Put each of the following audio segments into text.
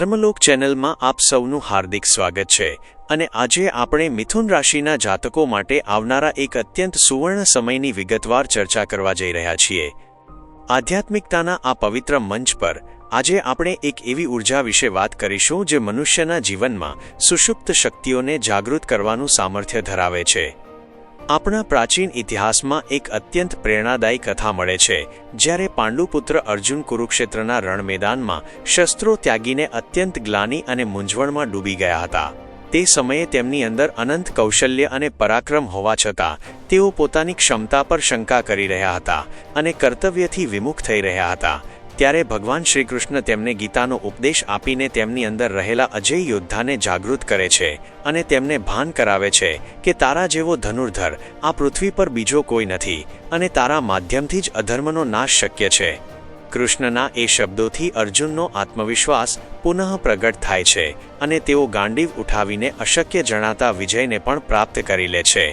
ધર્મલોક ચેનલમાં આપ સૌનું હાર્દિક સ્વાગત છે અને આજે આપણે મિથુન રાશિના જાતકો માટે આવનારા એક અત્યંત સુવર્ણ સમયની વિગતવાર ચર્ચા કરવા જઈ રહ્યા છીએ। આધ્યાત્મિકતાના આ પવિત્ર મંચ પર આજે આપણે એક એવી ઉર્જા વિશે વાત કરીશું જે મનુષ્યના જીવનમાં સુષુપ્ત શક્તિઓને જાગૃત કરવાનું સામર્થ્ય ધરાવે છે। આપણા પ્રાચીન ઇતિહાસમાં એક અત્યંત પ્રેરણાદાયી કથા મળે છે, જ્યારે પાંડુપુત્ર અર્જુન કુરુક્ષેત્રના રણ મેદાનમાં શસ્ત્રો ત્યાગીને અત્યંત ગ્લાનિ અને મૂંઝવણમાં ડૂબી ગયા હતા। તે સમયે તેમની અંદર અનંત કૌશલ્ય અને પરાક્રમ હોવા છતાં તેઓ પોતાની ક્ષમતા પર શંકા કરી રહ્યા હતા અને કર્તવ્યથી વિમુખ થઈ રહ્યા હતા। ત્યારે ભગવાન શ્રીકૃષ્ણ તેમને ગીતાનો ઉપદેશ આપીને તેમની અંદર રહેલા અજય યોદ્ધાને જાગૃત કરે છે અને તેમને ભાન કરાવે છે કે તારા જેવો ધનુર્ધર આ પૃથ્વી પર બીજો કોઈ નથી અને તારા માધ્યમથી જ અધર્મનો નાશ શક્ય છે। કૃષ્ણના એ શબ્દોથી અર્જુનનો આત્મવિશ્વાસ પુનઃ પ્રગટ થાય છે અને તેઓ ગાંડીવ ઉઠાવીને અશક્ય જણાતા વિજયને પણ પ્રાપ્ત કરી લે છે।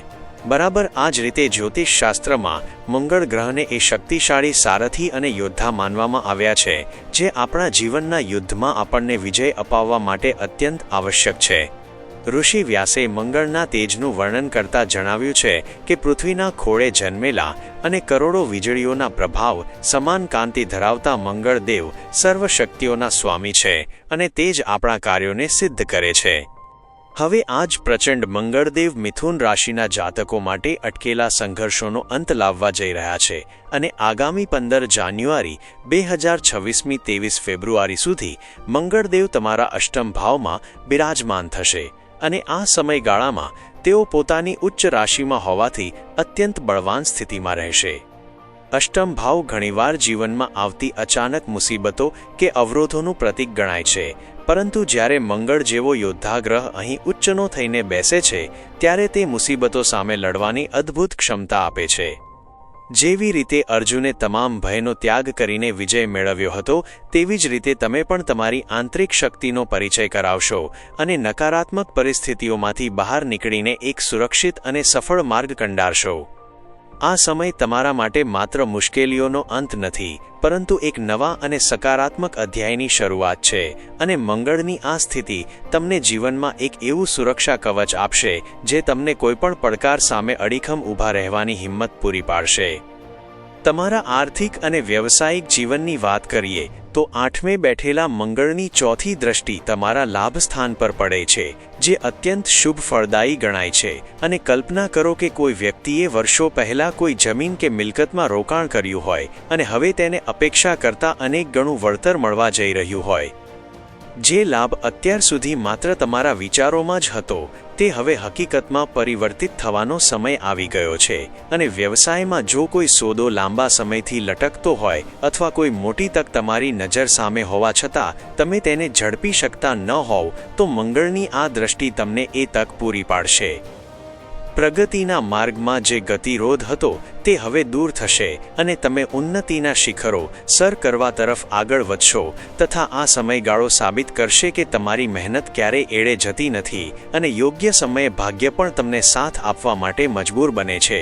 બરાબર આ જ રીતે જ્યોતિષ શાસ્ત્રમાં મંગળ ગ્રહને એ શક્તિશાળી સારથી અને યોદ્ધા માનવામાં આવ્યા છે જે આપણા જીવનના યુદ્ધમાં આપણને વિજય અપાવવા માટે અત્યંત આવશ્યક છે। ઋષિ વ્યાસે મંગળના તેજનું વર્ણન કરતા જણાવ્યું છે કે પૃથ્વીના ખોળે જન્મેલા અને કરોડો વીજળીઓના પ્રભાવ સમાન કાંતિ ધરાવતા મંગળદેવ સર્વશક્તિઓના સ્વામી છે અને તે જ આપણા કાર્યોને સિદ્ધ કરે છે। હવે આ જ પ્રચંડ મંગળદેવ મિથુન રાશિના જાતકો માટે અટકેલા સંઘર્ષોનો અંત લાવવા જઈ રહ્યા છે અને આગામી 15 જાન્યુઆરી 2026મી 23 ફેબ્રુઆરી સુધી મંગળદેવ તમારા અષ્ટમ ભાવમાં બિરાજમાન થશે અને આ સમયગાળામાં તેઓ પોતાની ઉચ્ચ રાશિમાં હોવાથી અત્યંત બળવાન સ્થિતિમાં રહેશે। અષ્ટમ ભાવ ઘણીવાર જીવનમાં આવતી અચાનક મુસીબતો કે અવરોધોનું પ્રતીક ગણાય છે, પરંતુ જ્યારે મંગળ જેવો યોદ્ધા ગ્રહ અહીં ઉચ્ચનો થઈને બેસે છે ત્યારે તે મુસીબતો સામે લડવાની અદ્ભુત ક્ષમતા આપે છે। જેવી રીતે અર્જુને તમામ ભયનો ત્યાગ કરીને વિજય મેળવ્યો હતો, તેવી જ રીતે તમે પણ તમારી આંતરિક શક્તિનો પરિચય કરાવશો અને નકારાત્મક પરિસ્થિતિઓમાંથી બહાર નીકળીને એક સુરક્ષિત અને સફળ માર્ગ કંડારશો। આ સમય તમારા માટે માત્ર મુશ્કેલીઓનો અંત નથી, પરંતુ એક નવા અને સકારાત્મક અધ્યાયની શરૂઆત છે અને મંગળની આ સ્થિતિ તમને જીવનમાં એક એવું સુરક્ષા કવચ આપશે જે તમને કોઈપણ પડકાર સામે અડીખમ ઊભા રહેવાની હિંમત પૂરી પાડશે। તમારા આર્થિક અને વ્યવસાયિક જીવનની વાત કરીએ તો આઠમે બેઠેલા મંગળની ચોથી દ્રષ્ટિ તમારા લાભ સ્થાન પર પડે છે, જે અત્યંત શુભ ફળદાયી ગણાય છે અને કલ્પના કરો કે કોઈ વ્યક્તિએ વર્ષો પહેલાં કોઈ જમીન કે મિલકતમાં રોકાણ કર્યું હોય અને હવે તેને અપેક્ષા કરતાં અનેક ગણું વળતર મળવા જઈ રહ્યું હોય। જે લાભ અત્યાર સુધી માત્ર તમારા વિચારોમાં જ હતો તે હવે હકીકતમાં પરિવર્તિત થવાનો સમય આવી ગયો છે અને વ્યવસાયમાં જો કોઈ સોદો લાંબા સમયથી લટકતો હોય અથવા કોઈ મોટી તક તમારી નજર સામે હોવા છતાં તમે તેને ઝડપી શકતા ન હોવ તો મંગળની આ દ્રષ્ટિ તમને એ તક પૂરી પાડશે। પ્રગતિના માર્ગમાં જે ગતિરોધ હતો તે હવે દૂર થશે અને તમે ઉન્નતિના શિખરો સર કરવા તરફ આગળ વધશો તથા આ સમયગાળો સાબિત કરશે કે તમારી મહેનત ક્યારેય એળે જતી નથી અને યોગ્ય સમયે ભાગ્ય પણ તમને સાથ આપવા માટે મજબૂર બને છે।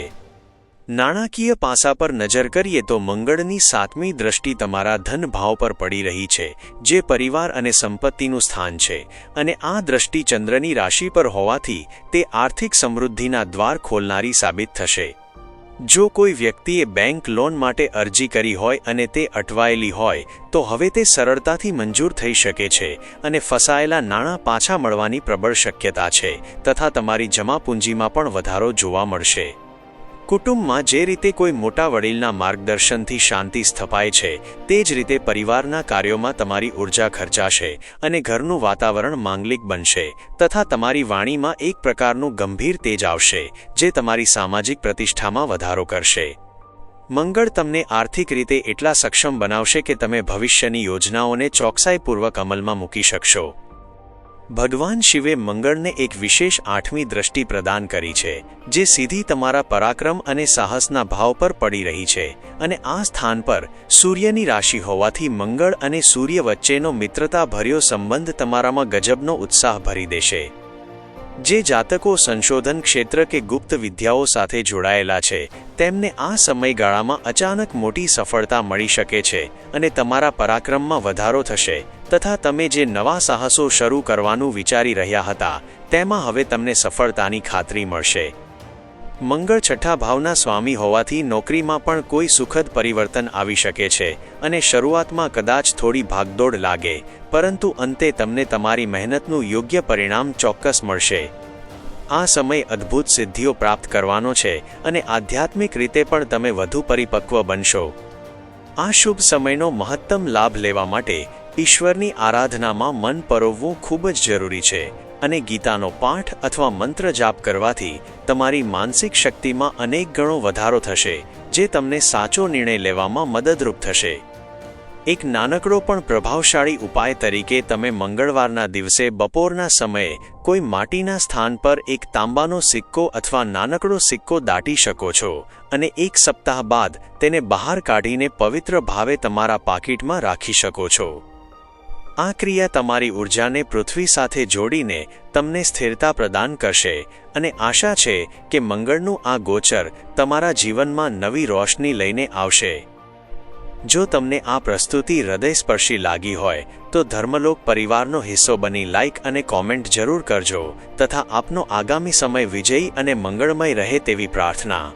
નાણાકીય પાસા પર નજર કરીએ તો મંગળની 7મી દ્રષ્ટિ તમારા ધન ભાવ પર પડી રહી છે, જે પરિવાર અને સંપત્તિનું સ્થાન છે અને આ દ્રષ્ટિ ચંદ્રની રાશિ પર હોવાથી તે આર્થિક સમૃદ્ધિના દ્વાર ખોલનારી સાબિત થશે। જો કોઈ વ્યક્તિએ બેંક લોન માટે અરજી કરી હોય અને તે અટવાયેલી હોય તો હવે તે સરળતાથી મંજૂર થઈ શકે છે અને ફસાયેલા નાણાં પાછા મળવાની પ્રબળ શક્યતા છે તથા તમારી જમા પૂંજીમાં પણ વધારો જોવા મળશે। કુટુંબમાં જે રીતે કોઈ મોટા વડીલના માર્ગદર્શનથી શાંતિ સ્થપાય છે તે જ રીતે પરિવારના કાર્યોમાં તમારી ઊર્જા ખર્ચાશે અને ઘરનું વાતાવરણ માંગલિક બનશે તથા તમારી વાણીમાં એક પ્રકારનું ગંભીર તેજ આવશે જે તમારી સામાજિક પ્રતિષ્ઠામાં વધારો કરશે। મંગળ તમને આર્થિક રીતે એટલા સક્ષમ બનાવશે કે તમે ભવિષ્યની યોજનાઓને ચોકસાઈપૂર્વક અમલમાં મૂકી શકશો। ભગવાન શિવે મંગળને એક વિશેષ 8મી દ્રષ્ટિ પ્રદાન કરી છે, જે સીધી તમારા પરાક્રમ અને સાહસના ભાવ પર પડી રહી છે અને આ સ્થાન પર સૂર્યની રાશિ હોવાથી મંગળ અને સૂર્ય વચ્ચેનો મિત્રતાભર્યો સંબંધ તમારામાં ગજબનો ઉત્સાહ ભરી દેશે। જે જાતકો સંશોધન ક્ષેત્ર કે ગુપ્ત વિદ્યાઓ સાથે જોડાયેલા છે તેમને આ સમયગાળામાં અચાનક મોટી સફળતા મળી શકે છે અને તમારા પરાક્રમમાં વધારો થશે તથા તમે જે નવા સાહસો શરૂ કરવાનું વિચારી રહ્યા હતા તેમાં હવે તમને સફળતાની ખાતરી મળશે. મંગળ છઠ્ઠા ભાવના સ્વામી હોવાથી નોકરીમાં પણ કોઈ સુખદ પરિવર્તન આવી શકે છે અને શરૂઆતમાં કદાચ થોડી ભાગદોડ લાગે, પરંતુ અંતે તમને તમારી મહેનતનું યોગ્ય પરિણામ ચોક્કસ મળશે. આ સમય અદ્ભુત સિદ્ધિઓ પ્રાપ્ત કરવાનો છે અને આધ્યાત્મિક રીતે પણ તમે વધુ પરિપક્વ બનશો. આ શુભ સમયનો મહત્તમ લાભ લેવા માટે ઈશ્વરની આરાધનામાં મન પરોવવું ખૂબ જ જરૂરી છે અને ગીતાનો પાઠ અથવા મંત્ર જાપ કરવાથી તમારી માનસિક શક્તિમાં અનેક ગણો વધારો થશે, જે તમને સાચો નિર્ણય લેવામાં મદદરૂપ થશે. એક નાનકડો પણ પ્રભાવશાળી ઉપાય તરીકે તમે મંગળવારના દિવસે બપોરના સમયે કોઈ માટીના સ્થાન પર એક તાંબાનો સિક્કો અથવા નાનકડો સિક્કો દાટી શકો છો અને એક સપ્તાહ બાદ તેને બહાર કાઢીને પવિત્ર ભાવે તમારા પાકીટમાં રાખી શકો છો. આ ક્રિયા તમારી ઉર્જાને પૃથ્વી સાથે જોડીને તમને સ્થિરતા પ્રદાન કરશે અને આશા છે કે મંગળનું આ ગોચર તમારા જીવનમાં નવી રોશની લઈને આવશે. જો તમને આ પ્રસ્તુતિ હૃદયસ્પર્શી લાગી હોય તો ધર્મલોક પરિવારનો હિસ્સો બની લાઇક અને કોમેન્ટ જરૂર કરજો તથા આપનો આગામી સમય વિજયી અને મંગળમય રહે તેવી પ્રાર્થના.